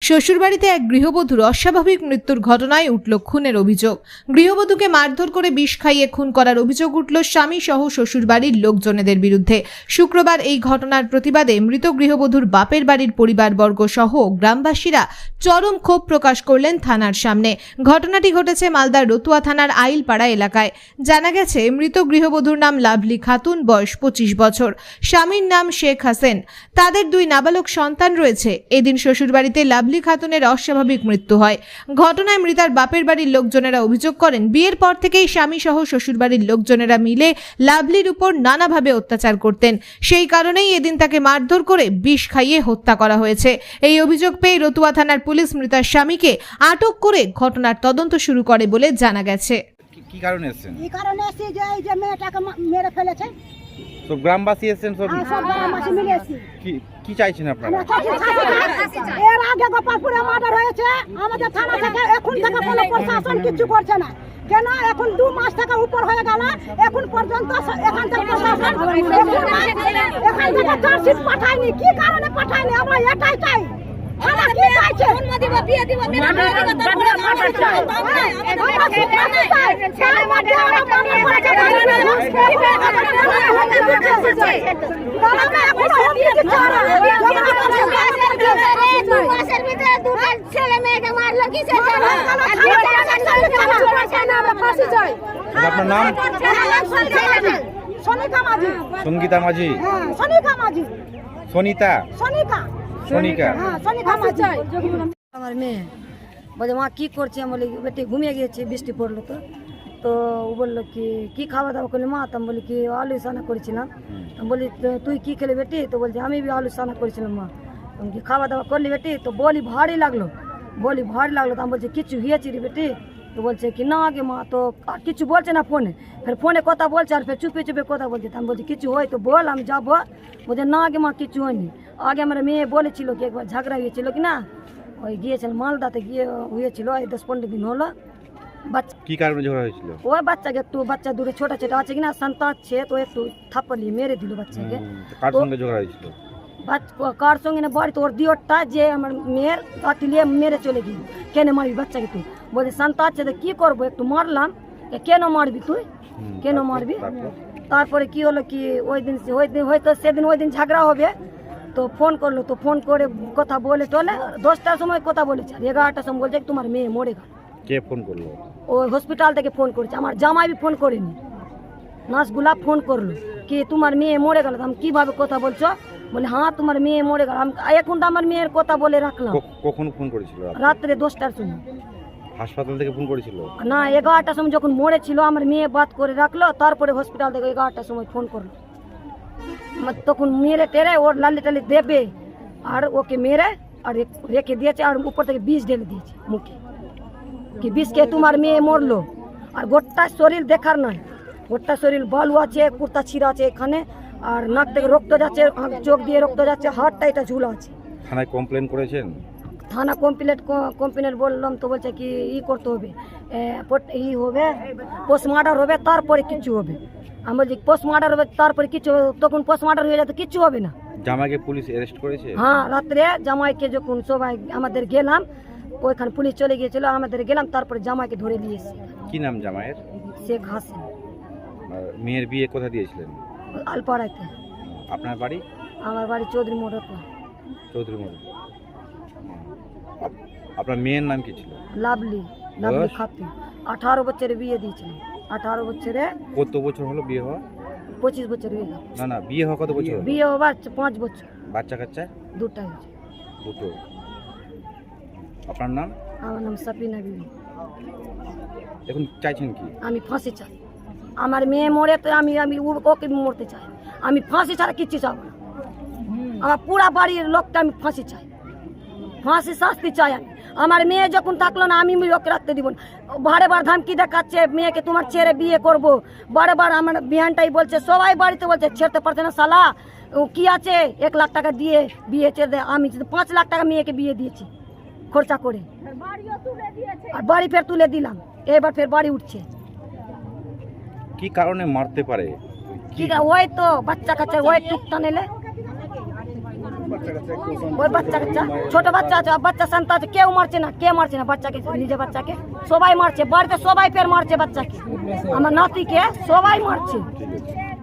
শ্বশুরবাড়িতে এক গৃহবধূর অস্বাভাবিক মৃত্যুর ঘটনায় উঠল খুনের অভিযোগ। গৃহবধূকে মারধর করে বিষ খাইয়ে খুন করার অভিযোগ উঠল স্বামী সহ শ্বশুরবাড়ির লোকজনেদের বিরুদ্ধে। শুক্রবার এই ঘটনার প্রতিবাদে মৃত গৃহবধূর বাপের বাড়ির পরিবারবর্গ সহ গ্রামবাসীরা চরম ক্ষোভ প্রকাশ করলেন থানার সামনে। ঘটনাটি ঘটেছে মালদার রতুয়া থানার আইলপাড়া এলাকায়। জানা গেছে, মৃত গৃহবধূর নাম লাভলি খাতুন, বয়স 25 বছর। স্বামীর নাম শেখ হাসেন। তাদের 2 নাবালক সন্তান রয়েছে। এদিন শ্বশুরবাড়িতে লাভলি খাতুনের অস্বাভাবিক মৃত্যু হয়। ঘটনায় মৃতার বাপের বাড়ির লোকজনেরা অভিযোগ করেন, বিয়ের পর থেকেই স্বামী সহ শ্বশুরবাড়ির লোকজনেরা মিলে লাভলির উপর নানাভাবে অত্যাচার করতেন। সেই কারণেই এদিন তাকে মারধর করে বিষ খাইয়ে হত্যা করা হয়েছে। এই অভিযোগ পেয়ে রতুয়া থানার পুলিশ মৃতার স্বামীকে আটক করে ঘটনার তদন্ত শুরু করে বলে জানা গেছে। কি কারণে এসেছেন? এই কারণে এসে যে এই যে মেয়েটাকে মেরে ফেলেছে। তো গ্রামবাসী এসেছেন সব? সব গ্রামবাসী মিলে এসেছি। কি চাইছেন আপনারা? এর আগে গোপালপুরে মার্ডার হয়েছে, আমাদের থানা থেকে এখন থেকে কোনো প্রশাসন কিছু করছে না। কেন এখন 2 মাস থেকে উপর হয়ে গেল, এখন পর্যন্ত এখান থেকে প্রশাসন এখান থেকে চার্জশিট পাঠায়নি। কি কারণে পাঠায়নি আমরা এটাই চাই। থানা কি চাইছে? বিয়ে দিব, আপনার নাম? সনিকা মাঝি। সঙ্গীতা মাঝি? সনিকা মাঝি। সনিতা? সনিকা। সনিকা? সনিকা মাঝি। আমার মেয়ে বলে, মা কি করছে? আমি বলি, বেটি ঘুমিয়ে গিয়েছি, বৃষ্টি পড়লো তো ও বললো কি খাওয়া দাওয়া করলি মা? তো আমি বলি কি আলু সানা করেছিলাম। আমি বলি তুই কি খেলি বেটি? তো বলছি আমি भी আলু সানা করেছিলাম মা। তুমি কি খাওয়া দাওয়া করলি বেটি? তো বলি ভারী লাগলো তো আমি বলছি কিছু হয়েছে রে বেটি? তো বলছে কি না আগে মা। তো আর কিছু বলছে না ফোনে, ফের ফোনে কথা বলছে আর ফের চুপে চুপে কথা বলছে। আমি বলছি কিছু হয় তো বল, আমি যাবো। বলছে না আগে মা কিছু হয়নি। আগে আমার মেয়ে বলেছিল কি একবার ঝগড়া হয়েছিল কি না, ওই গিয়েছিল মালদাতে গিয়ে হয়েছিল, এই 10-15 দিন হলো। বাচ্চা কি কারণে ঝগড়া হয়েছিল? ওই বাচ্চাকে একটু, বাচ্চা দূরে ছোট ছোট আছে কিনা সন্তান আছে, তো একটু থাপ্পড় দিয়ে মেরে দিল বাচ্চাকে। কার সঙ্গে ঝগড়া হয়েছিল? কার সঙ্গে না, বাড়িতে ওর দিওরটা যে আমার মেয়ের লাঠি নিয়ে মেরে চলে গেল। কেন মারবি বাচ্চাকে তুই? বলছে সন্তান আছে তো কি করবো, একটু মারলাম। কেন মারবি তুই, কেন মারবি? তারপরে কি হলো কি ওই দিন হয়তো সেদিন ওই দিন ঝগড়া হবে, তো ফোন করলো। তো ফোন করে কথা বলে টলে 10টার সময় কথা বলেছে, আর 11টার সময় বলছে তোমার মেয়ে মরে গেল। কে ফোন করলো? ওই হসপিটাল থেকে ফোন করেছে, আমার জামাই भी ফোন করেনি, নার্সগুলা ফোন করলো কি তোমার মেয়ে মরে গেল। আমি কিভাবে কথা বলছো? বলে হ্যাঁ তোমার মেয়ে মরে গেল। আমি এখন তো আমার মেয়ের কথা বলে রাখলাম। কখন ফোন করেছিল? রাত্রে 10টার সময়। হাসপাতাল থেকে ফোন করেছিল না, 11টার সময় যখন মরেছিল আমার মেয়ে বাত করে রাখলো, তারপরে হসপিটাল থেকে 11টার সময় ফোন করলো। তখন মেরে টেরে ওর লালি টালি দেবে আর ওকে মেরে আর রেখে দিয়েছে, আর উপর থেকে বিষ ঢেলে দিয়েছে মুখে কি বিষ খেয়ে তোমার মেয়ে মরলো। আর গোটা শরীর দেখার নয়, গোটা শরীর বালু আছে, কুর্তা ছিঁড়া আছে এখানে, আর নাক থেকে রক্ত যাচ্ছে, চোখ দিয়ে রক্ত যাচ্ছে, হাতটা এটা ঝুলা আছে। থানায় কমপ্লেন করেছেন? থানা কমপ্লেন বললাম তো বলছে কি করতে হবে, হবে পোস্টমার্টার হবে তারপরে কিছু হবে। আমি বলছি পোস্টমার্টার হবে তারপরে কিছু হবে, তখন পোস্টমার্টার হয়ে যাতে কিছু হবে না। জামাইকে পুলিশ অ্যারেস্ট করেছে? হ্যাঁ, রাত্রে জামাইকে যখন সবাই আমাদের গেলাম, ওইখানে পুলিশ চলে গিয়েছিল, আমাদের গেলাম, তারপরে জামাইকে ধরে নিয়ে এসেছি। কি নাম জামাইয়ের? শেখ হাসিন। মেয়ের বিয়ে কোথা দিয়েছিলেন? আলপাড়াতে। আপনার বাড়ি? আমার বাড়ি চৌধুরী মোড়। আপনার মেয়ের নাম কি ছিল? লাভলি খাতুন। 18 বছরে বিয়ে দিয়েছিল। 18 বছরে। কত বছর হলো বিয়ে হওয়া? 25 বছর হয়ে গেল। না বিয়ে হওয়া কত বছর? বিয়ে হওয়ার 5 বছর। বাচ্চা কাচ্চা? 2টা হয়েছে। 2টো। আপনার নাম? আমার নাম সাপিনা বিবি। এখন চাইছেন কি? আমি ফাঁসি চাই। আমার মেয়ে মরে তো আমি ওকে মরতে চাই। আমি ফাঁসি ছাড়া কিচ্ছু চাই না। আমার পুরা বাড়ির লোককে আমি ফাঁসি চাই, ফাঁসি শাস্তি চাই। আমার মেয়ে যখন থাকলো না আমি ওকে রাখতে দিব না। বারবার ধামকি দেখাচ্ছে মেয়েকে তোমার ছেড়ে বিয়ে করব, বারবার আমার বিহানটাই বলছে, সবাই বাড়িতে বলছে ছেড়তে পারছে না শালা। ও কি আছে 1 লাখ টাকা দিয়ে বিয়ে ছেড়ে দেয়। আমি 5 লাখ টাকা মেয়েকে বিয়ে দিয়েছি খরচা করে, আর বাড়ি ফের তুলে দিলাম, এবার ফের বাড়ি উঠছে। কি কারণে মারতে পারে? কি ওই তো বাচ্চা কাচ্চা ওই টুকটা নেলে ওই বাচ্চা কাচ্চা ছোট বাচ্চা আছে, বাচ্চা শান্ত আছে, কেউ মারছে না, কে মারছে না বাচ্চাকে, নিজে বাচ্চাকে সবাই মারছে, বাড়িতে সবাই ফের মারছে বাচ্চাকে, আমার নাতিকে সবাই মারছে। ঠিক আছে